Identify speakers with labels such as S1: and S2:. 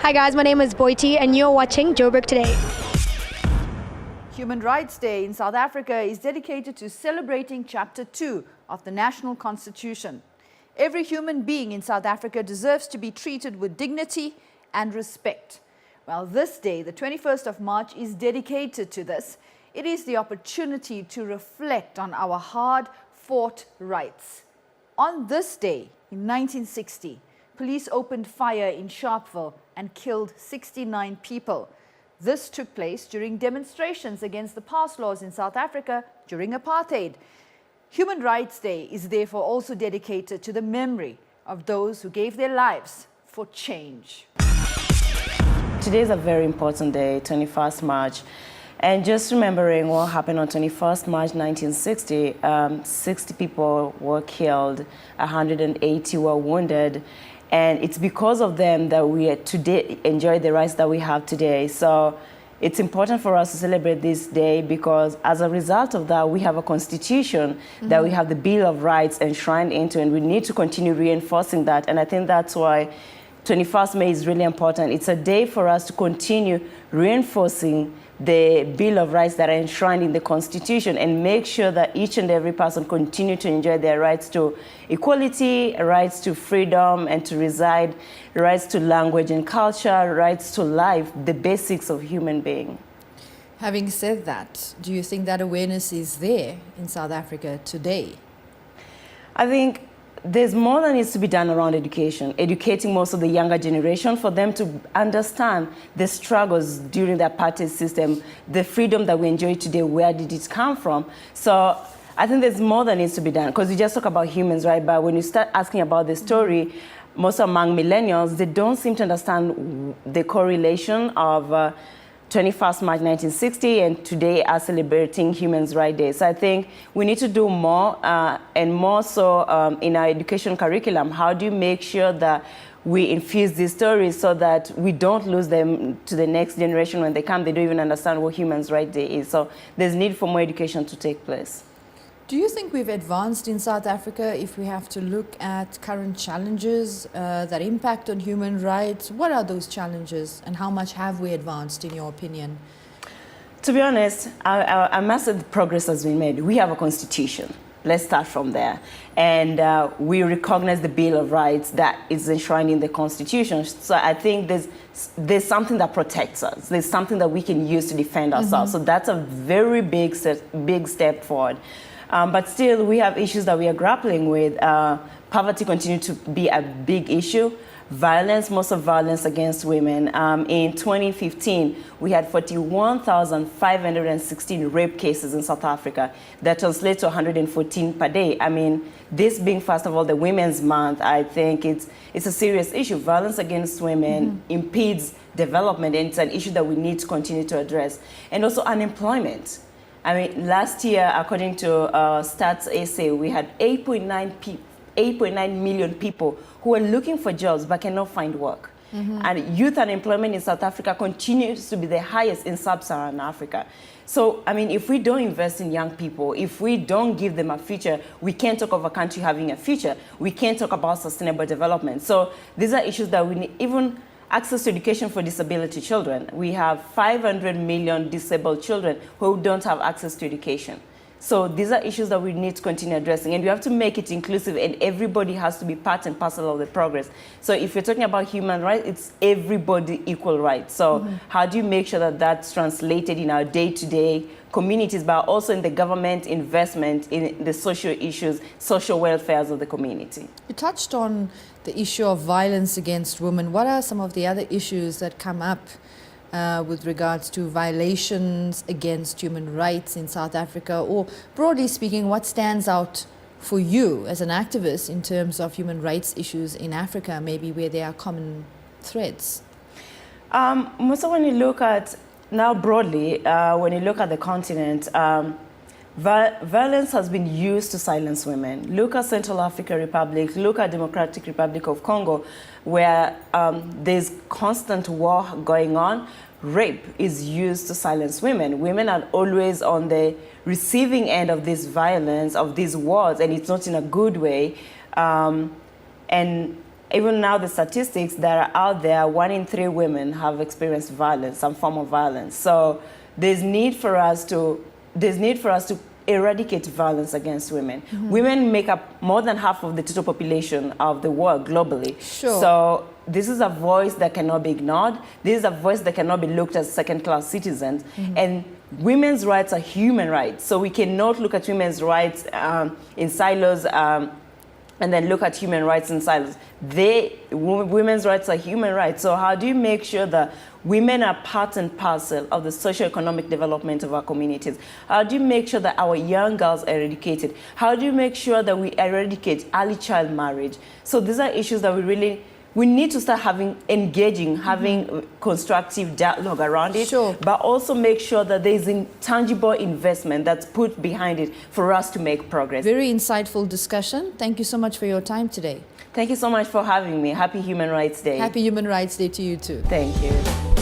S1: Hi guys, my name is Boiti and you're watching Joburg Today.
S2: Human Rights Day in South Africa is dedicated to celebrating Chapter 2 of the National Constitution. Every human being in South Africa deserves to be treated with dignity and respect. Well, this day, the 21st of March, is dedicated to this. It is the opportunity to reflect on our hard-fought rights. On this day, in 1960, police opened fire in Sharpeville and killed 69 people. This took place during demonstrations against the past laws in South Africa during apartheid. Human Rights Day is therefore also dedicated to the memory of those who gave their lives for change.
S3: Today is a very important day, 21st March. And just remembering what happened on 21st March 1960, 60 people were killed, 180 were wounded. And it's because of them that we today enjoy the rights that we have today. So it's important for us to celebrate this day because as a result of that, we have a constitution that we have the Bill of Rights enshrined into, and we need to continue reinforcing that. And I think that's why 21st May is really important. It's a day for us to continue reinforcing the Bill of Rights that are enshrined in the Constitution and make sure that each and every person continue to enjoy their rights to equality, rights to freedom and to reside, rights to language and culture, rights to life, the basics of human being.
S2: Having said that, do you think that awareness is there in South Africa today?
S3: I think there's more that needs to be done around education, educating most of the younger generation for them to understand the struggles during the apartheid system, the freedom that we enjoy today, where did it come from? So I think there's more that needs to be done because we just talk about humans, right? But when you start asking about the story, most among millennials, they don't seem to understand the correlation of 21st March 1960 and today are celebrating Human Rights Day. So I think we need to do more and more so in our education curriculum. How do you make sure that we infuse these stories so that we don't lose them to the next generation when they come, they don't even understand what Human Rights Day is. So there's need for more education to take place.
S2: Do you think we've advanced in South Africa if we have to look at current challenges that impact on human rights? What are those challenges and how much have we advanced in your opinion?
S3: To be honest, I must say the progress has been made. We have a constitution. Let's start from there. And we recognize the Bill of Rights that is enshrined in the Constitution. So I think there's something that protects us. There's something that we can use to defend ourselves. So that's a very big step forward. But still, we have issues that we are grappling with. Poverty continues to be a big issue. Violence, most of violence against women. In 2015, we had 41,516 rape cases in South Africa. That translates to 114 per day. I mean, this being, first of all, the Women's Month, I think it's a serious issue. Violence against women impedes development, and it's an issue that we need to continue to address. And also unemployment. I mean, last year, according to Stats SA, we had 8.9 million people who are looking for jobs but cannot find work. And youth unemployment in South Africa continues to be the highest in sub-Saharan Africa. So, I mean, if we don't invest in young people, if we don't give them a future, we can't talk of a country having a future. We can't talk about sustainable development. So these are issues that we need, even access to education for disability children. We have 500 million disabled children who don't have access to education. So these are issues that we need to continue addressing, and we have to make it inclusive, and everybody has to be part and parcel of the progress. So if you're talking about human rights, it's everybody equal rights. So how do you make sure that that's translated in our day-to-day communities, but also in the government investment in the social issues, social welfares of the community?
S2: You touched on the issue of violence against women. What are some of the other issues that come up with regards to violations against human rights in South Africa? Or broadly speaking, what stands out for you as an activist in terms of human rights issues in Africa, maybe where there are common threads?
S3: Also, when you look at, now broadly, when you look at the continent, violence has been used to silence women. Look at Central African Republic, look at Democratic Republic of Congo, where there's constant war going on. Rape is used to silence women. Women are always on the receiving end of this violence, of these wars, and it's not in a good way. And even now the statistics that are out there, 1 in 3 women have experienced violence, some form of violence. So there's need for us to eradicate violence against women. Women make up more than half of the total population of the world globally.
S2: Sure.
S3: So this is a voice that cannot be ignored. This is a voice that cannot be looked at as second-class citizens. And women's rights are human rights. So we cannot look at women's rights in silos and then look at human rights in silos. Women's rights are human rights. So how do you make sure that women are part and parcel of the socio-economic development of our communities? How do you make sure that our young girls are educated? How do you make sure that we eradicate early child marriage? So these are issues that we need to start having constructive dialogue around it,
S2: Sure.
S3: but also make sure that there's tangible investment that's put behind it for us to make progress.
S2: Very insightful discussion. Thank you so much for your time today.
S3: Thank you so much for having me. Happy Human Rights Day.
S2: Happy Human Rights Day to you too.
S3: Thank you.